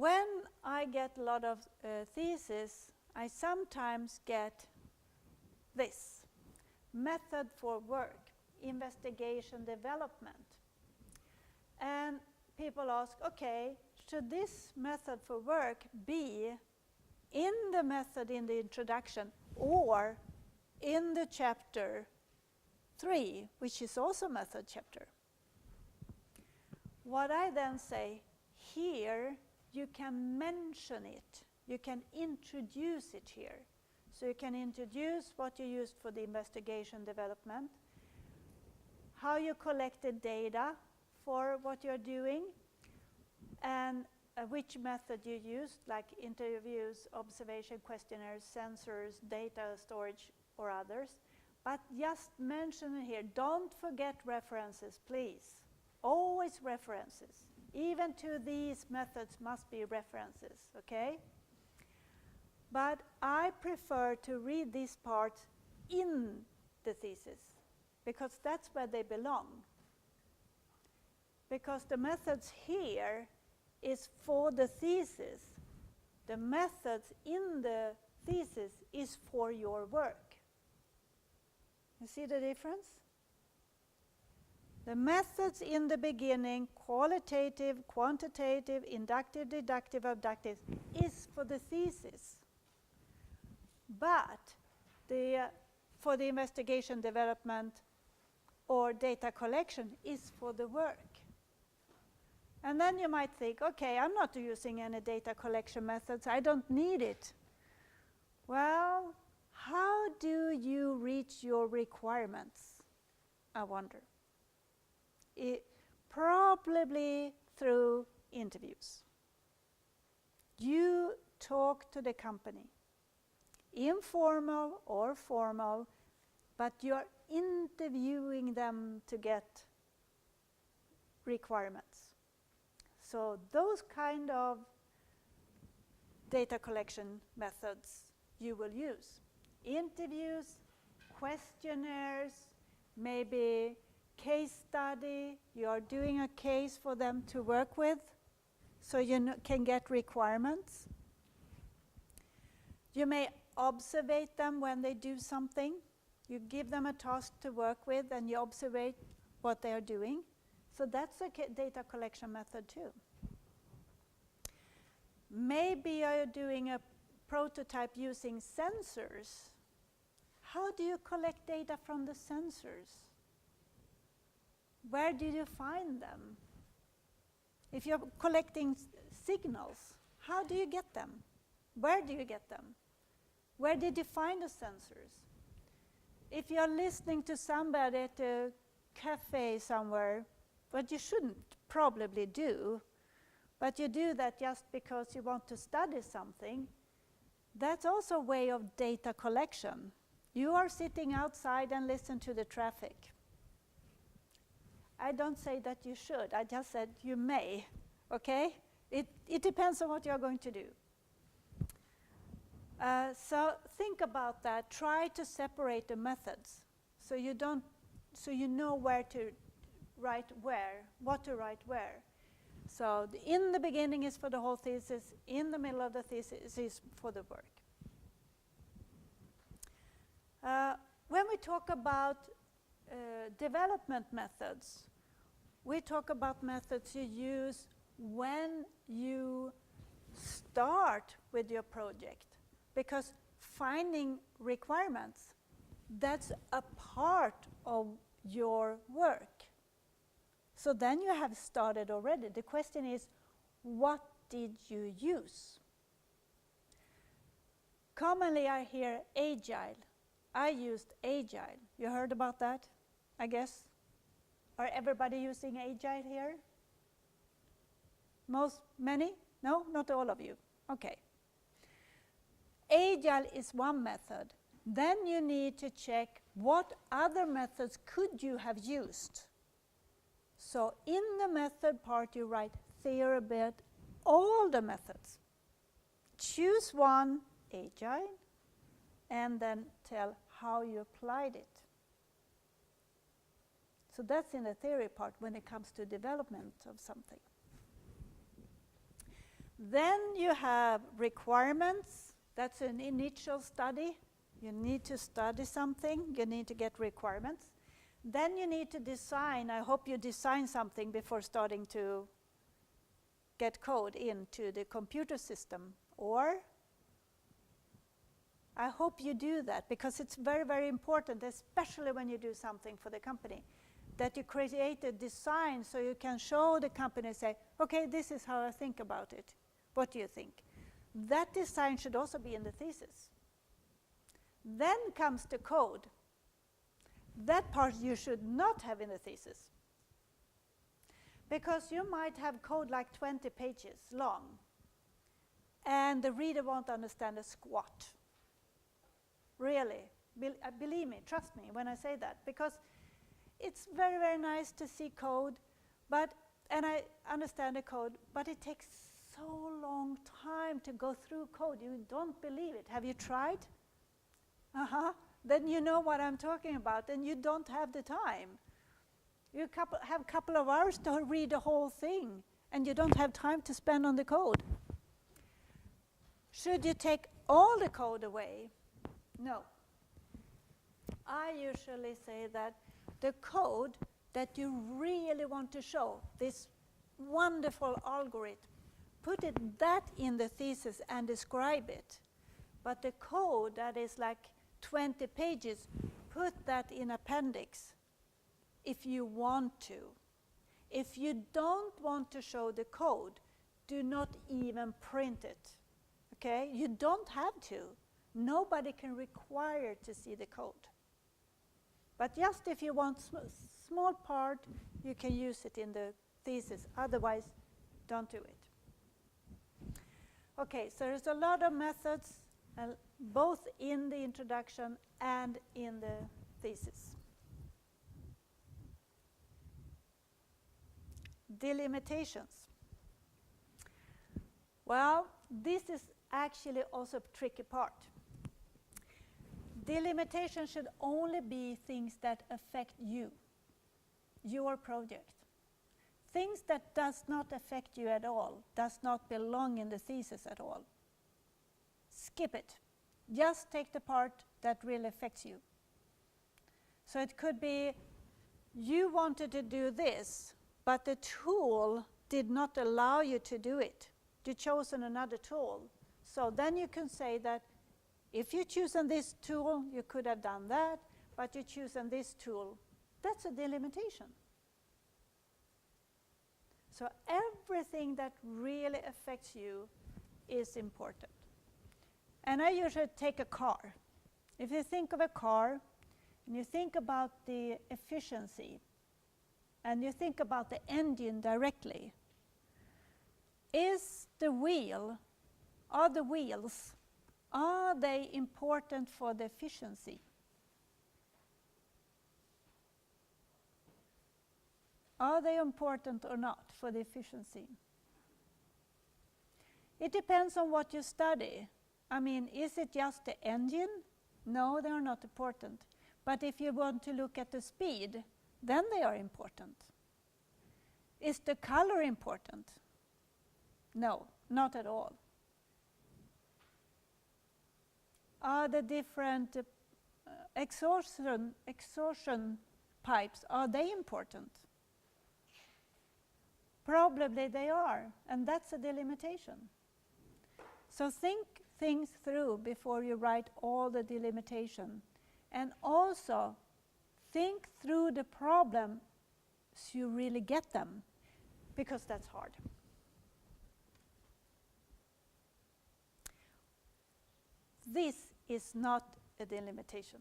when I get a lot of theses, I sometimes get this: method for work, investigation development. And people ask, okay, should this method for work be in the method in the introduction or in the chapter 3, which is also method chapter? What I then say, here you can mention it, you can introduce it here. So you can introduce what you used for the investigation development, how you collected data for what you're doing, and which method you used, like interviews, observation, questionnaires, sensors, data storage, or others. But just mention it here. Don't forget references, please. Always references. Even to these methods must be references, okay? But I prefer to read these parts in the thesis, because that's where they belong. Because the methods here is for the thesis. The methods in the thesis is for your work. You see the difference? The methods in the beginning, qualitative, quantitative, inductive, deductive, abductive, is for the thesis. But for the investigation development or data collection is for the work. And then you might think, okay, I'm not using any data collection methods, I don't need it. Well, how do you reach your requirements, I wonder? Probably through interviews. You talk to the company, informal or formal, but you're interviewing them to get requirements. So those kind of data collection methods you will use. Interviews, questionnaires, maybe case study. You are doing a case for them to work with, so you can get requirements. You may observe them when they do something. You give them a task to work with, and you observe what they are doing. So that's a data collection method too. Maybe you're doing a prototype using sensors. How do you collect data from the sensors? Where do you find them? If you're collecting signals, how do you get them? Where do you get them? Where did you find the sensors? If you're listening to somebody at a cafe somewhere, what you shouldn't probably do, but you do that just because you want to study something, that's also a way of data collection. You are sitting outside and listen to the traffic. I don't say that you should, I just said you may, okay? It depends on what you're going to do. So think about that, try to separate the methods so you know where to write where, what to write where. So in the beginning is for the whole thesis, in the middle of the thesis is for the work. When we talk about development methods, we talk about methods you use when you start with your project, because finding requirements, that's a part of your work. So then you have started already. The question is, what did you use? Commonly I hear agile. I used agile. You heard about that, I guess? Are everybody using agile here? Many? No, not all of you. Okay. Agile is one method. Then you need to check what other methods could you have used. So in the method part, you write theory about all the methods. Choose one, agile, and then tell how you applied it. So that's in the theory part when it comes to development of something. Then you have requirements. That's an initial study. You need to study something. You need to get requirements. Then you need to design. I hope you design something before starting to get code into the computer system. Or I hope you do that, because it's very, very important, especially when you do something for the company, that you create a design so you can show the company and say, okay, this is how I think about it. What do you think? That design should also be in the thesis. Then comes the code. That part you should not have in the thesis. Because you might have code like 20 pages long, and the reader won't understand a squat. Really. Believe me, trust me when I say that. Because it's very, very nice to see code, and I understand the code, but it takes so long time to go through code. You don't believe it. Have you tried? Then you know what I'm talking about, and you don't have the time. You have a couple of hours to read the whole thing, and you don't have time to spend on the code. Should you take all the code away? No. I usually say that the code that you really want to show, this wonderful algorithm, put that in the thesis and describe it. But the code that is like 20 pages, put that in appendix if you want to. If you don't want to show the code, do not even print it. Okay? You don't have to. Nobody can require to see the code. But just if you want small part, you can use it in the thesis. Otherwise, don't do it. Okay, so there's a lot of methods, both in the introduction and in the thesis. Delimitations. Well, this is actually also a tricky part. Delimitation should only be things that affect you, your project. Things that does not affect you at all, does not belong in the thesis at all. Skip it. Just take the part that really affects you. So it could be you wanted to do this, but the tool did not allow you to do it. You chosen another tool. So then you can say that if you chosen this tool, you could have done that, but you chosen this tool. That's a delimitation. So everything that really affects you is important. And I usually take a car. If you think of a car, and you think about the efficiency, and you think about the engine directly, are the wheels, are they important for the efficiency? Are they important or not for the efficiency? It depends on what you study. I mean, is it just the engine? No, they are not important. But if you want to look at the speed, then they are important. Is the color important? No, not at all. Are the different exhaustion pipes, are they important? Probably they are, and that's a delimitation. So think things through before you write all the delimitation. And also think through the problem so you really get them, because that's hard. This is not a delimitation.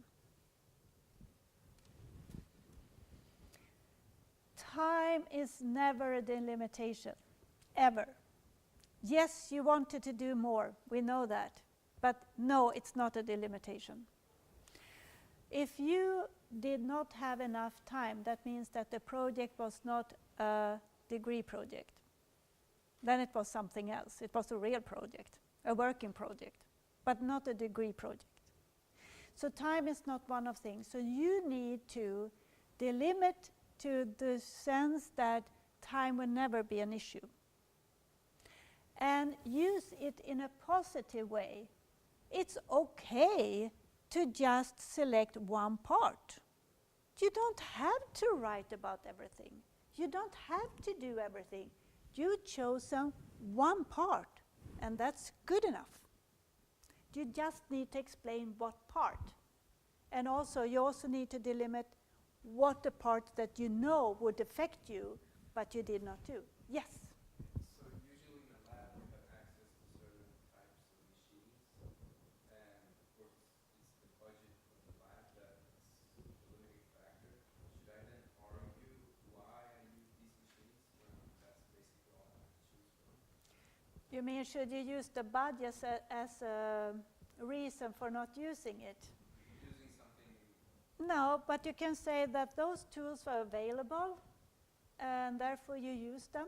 Time is never a delimitation, ever. Yes, you wanted to do more, we know that, but no, it's not a delimitation. If you did not have enough time, that means that the project was not a degree project. Then it was something else. It was a real project, a working project, but not a degree project. So time is not one of things. So you need to delimit to the sense that time will never be an issue. and use it in a positive way. It's okay to just select one part. You don't have to write about everything. You don't have to do everything. You've chosen one part, and that's good enough. You just need to explain what part. And also, you also need to delimit what the part that you know would affect you, but you did not do. Yes? So usually in a lab, we have access to certain types of machines, and of course, it's the budget of the lab that's the limiting factor. Should I then argue why I use these machines when that's basically all I have to choose from? You mean, should you use the budget as a reason for not using it? Using something. No, but you can say that those tools are available, and therefore you use them.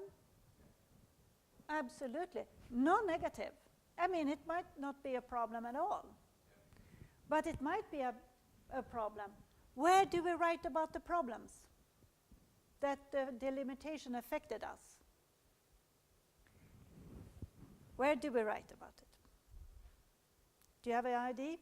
Absolutely. No negative. I mean, it might not be a problem at all. But it might be a problem. Where do we write about the problems that the delimitation affected us? Where do we write about it? Do you have an idea?